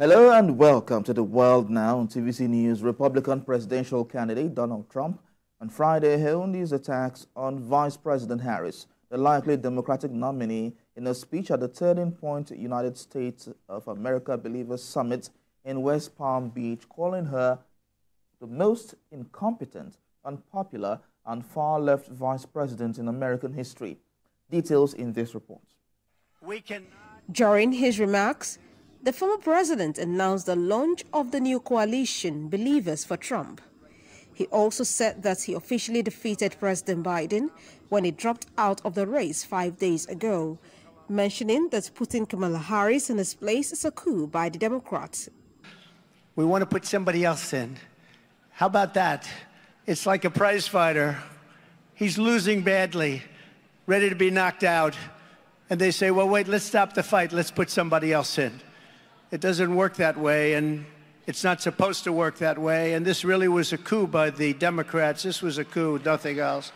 Hello and welcome to The World Now on TVC News. Republican presidential candidate Donald Trump on Friday hailed his attacks on Vice President Harris, the likely Democratic nominee, in a speech at the Turning Point United States of America Believers Summit in West Palm Beach, calling her the most incompetent, unpopular, and far-left vice president in American history. Details in this report. During his remarks, the former president announced the launch of the new coalition, Believers for Trump. He also said that he officially defeated President Biden when he dropped out of the race 5 days ago, mentioning that putting Kamala Harris in his place is a coup by the Democrats. We want to put somebody else in. How about that? It's like a prize fighter. He's losing badly, ready to be knocked out. And they say, well, wait, let's stop the fight. Let's put somebody else in. It doesn't work that way, and it's not supposed to work that way. And this really was a coup by the Democrats. This was a coup, nothing else.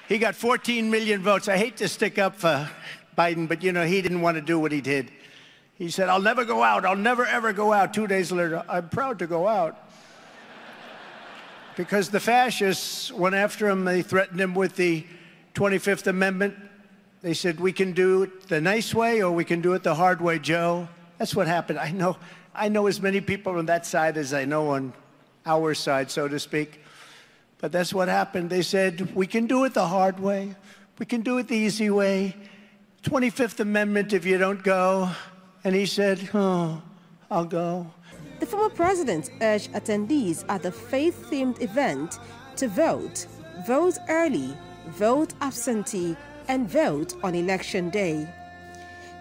He got 14 million votes. I hate to stick up for Biden, but, you know, he didn't want to do what he did. He said, I'll never go out. I'll never, ever go out. 2 days later, I'm proud to go out. Because the fascists went after him. They threatened him with the 25th Amendment. They said, we can do it the nice way or we can do it the hard way, Joe. That's what happened. I know as many people on that side as I know on our side, so to speak. But that's what happened. They said, we can do it the hard way. We can do it the easy way. 25th Amendment if you don't go. And he said, oh, I'll go. The former president urged attendees at the faith-themed event to vote early, vote absentee, and vote on election day.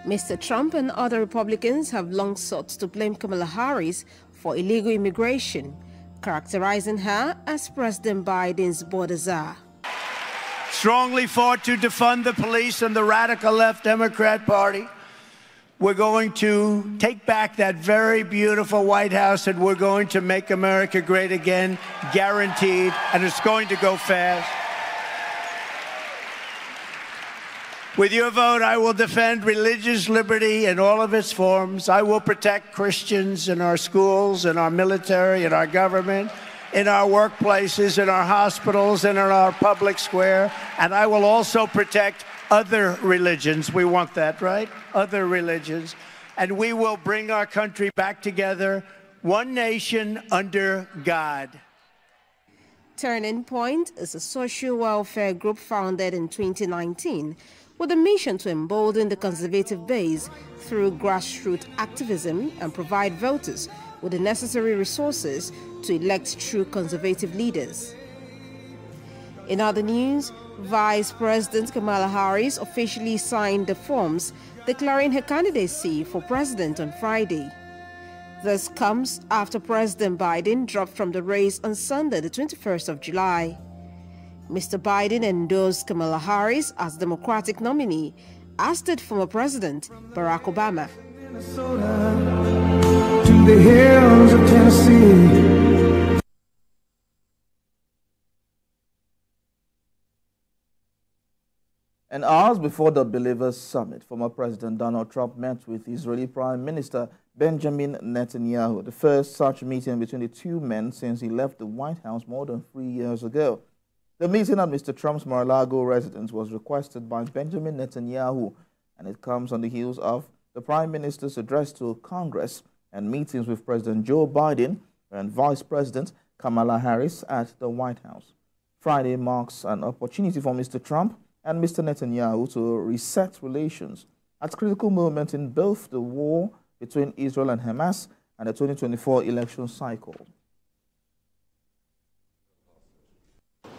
Mr. Trump and other Republicans have long sought to blame Kamala Harris for illegal immigration, characterizing her as President Biden's border czar. Strongly fought to defund the police and the radical left Democrat Party. We're going to take back that very beautiful White House and we're going to make America great again, guaranteed, and it's going to go fast. With your vote, I will defend religious liberty in all of its forms. I will protect Christians in our schools, in our military, in our government, in our workplaces, in our hospitals, and in our public square. And I will also protect other religions. We want that, right? Other religions. And we will bring our country back together, one nation under God. Turning Point is a social welfare group founded in 2019 with a mission to embolden the conservative base through grassroots activism and provide voters with the necessary resources to elect true conservative leaders. In other news, Vice President Kamala Harris officially signed the forms declaring her candidacy for president on Friday. This comes after President Biden dropped from the race on Sunday, the 21st of July. Mr. Biden endorsed Kamala Harris as Democratic nominee, as did former President Barack Obama. To the hills of Tennessee. And hours before the Believers Summit, former President Donald Trump met with Israeli Prime Minister Benjamin Netanyahu, the first such meeting between the two men since he left the White House more than 3 years ago. The meeting at Mr. Trump's Mar-a-Lago residence was requested by Benjamin Netanyahu, and it comes on the heels of the Prime Minister's address to Congress and meetings with President Joe Biden and Vice President Kamala Harris at the White House. Friday marks an opportunity for Mr. Trump and Mr. Netanyahu to reset relations at a critical moment in both the war between Israel and Hamas and the 2024 election cycle.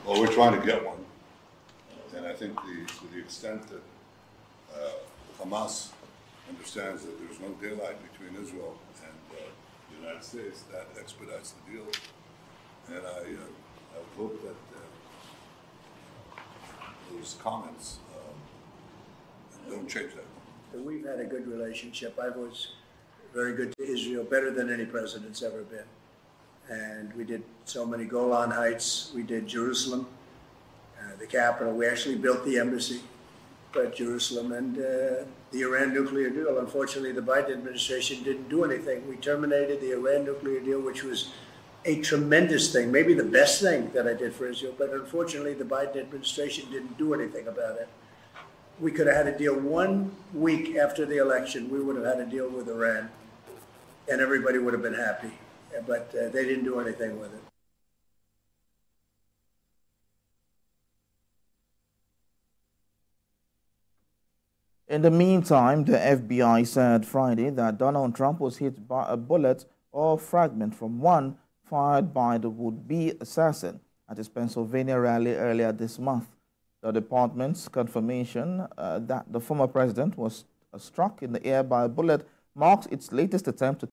Well, we're trying to get one, and I think to the extent that Hamas understands that there's no daylight between Israel and the United States, that expedites the deal, and I would hope that those comments don't change that. We've had a good relationship. I was very good to Israel, better than any president's ever been. And we did so many Golan Heights. We did Jerusalem, the capital. We actually built the embassy. Jerusalem and the Iran nuclear deal. Unfortunately, the Biden administration didn't do anything. We terminated the Iran nuclear deal, which was a tremendous thing, maybe the best thing that I did for Israel, but unfortunately, the Biden administration didn't do anything about it. We could have had a deal 1 week after the election. We would have had a deal with Iran, and everybody would have been happy. But they didn't do anything with it. In the meantime, the FBI said Friday that Donald Trump was hit by a bullet or fragment from one fired by the would-be assassin at his Pennsylvania rally earlier this month. The department's confirmation that the former president was struck in the air by a bullet marks its latest attempt to